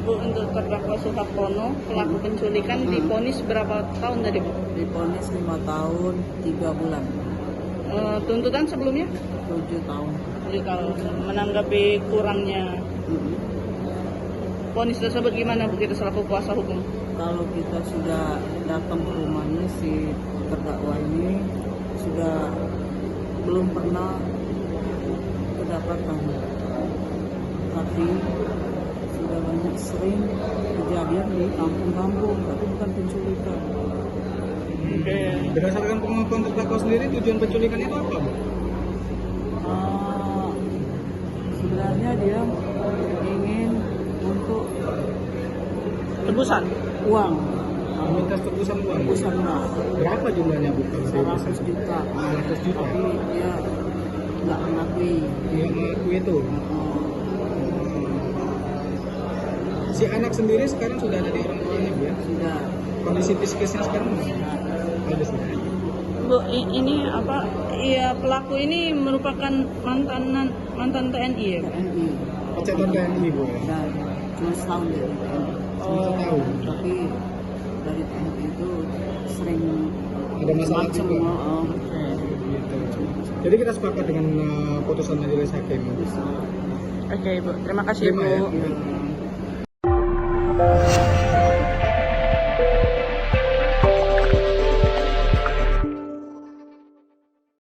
Bu, untuk terdakwa Suhartono, pelaku penculikan divonis berapa tahun tadi, Bu? Divonis 5 tahun 3 bulan. Tuntutan sebelumnya? 7 tahun. Jadi kalau menanggapi kurangnya vonis tersebut gimana, Bu, kita selaku kuasa hukum? Kalau kita sudah datang ke rumahnya si terdakwa ini sudah belum pernah kedapatan, tapi sudah banyak sering kejadian di kampung-kampung, tapi bukan penculikan. Oke. Berdasarkan pengakuan terdakwa sendiri, tujuan penculikan itu apa, Bu? Sebenarnya dia ingin untuk Tebusan? uang, Minta tebusan uang. tebusan uang Berapa jumlahnya, Bu? 100 juta, 100 juta. tapi dia nggak mengakui. Dia mengaku itu. Si anak sendiri sekarang sudah ada di orang tuanya, Bu, ya? Sudah. Kondisi psikisnya sekarang ada sih. Bu, ini apa? Iya, pelaku ini merupakan mantan TNI ya, Bu? TNI. Pejabat TNI, Bu, ya? Dan cuma setahun dari TNI. Cuma setahun. Tapi dari TNI itu sering Ada masalah macam. juga. Gitu. Jadi kita sepakat dengan putusan majelis hakim. Oke, Bu. Terima kasih, Terima Bu. ya.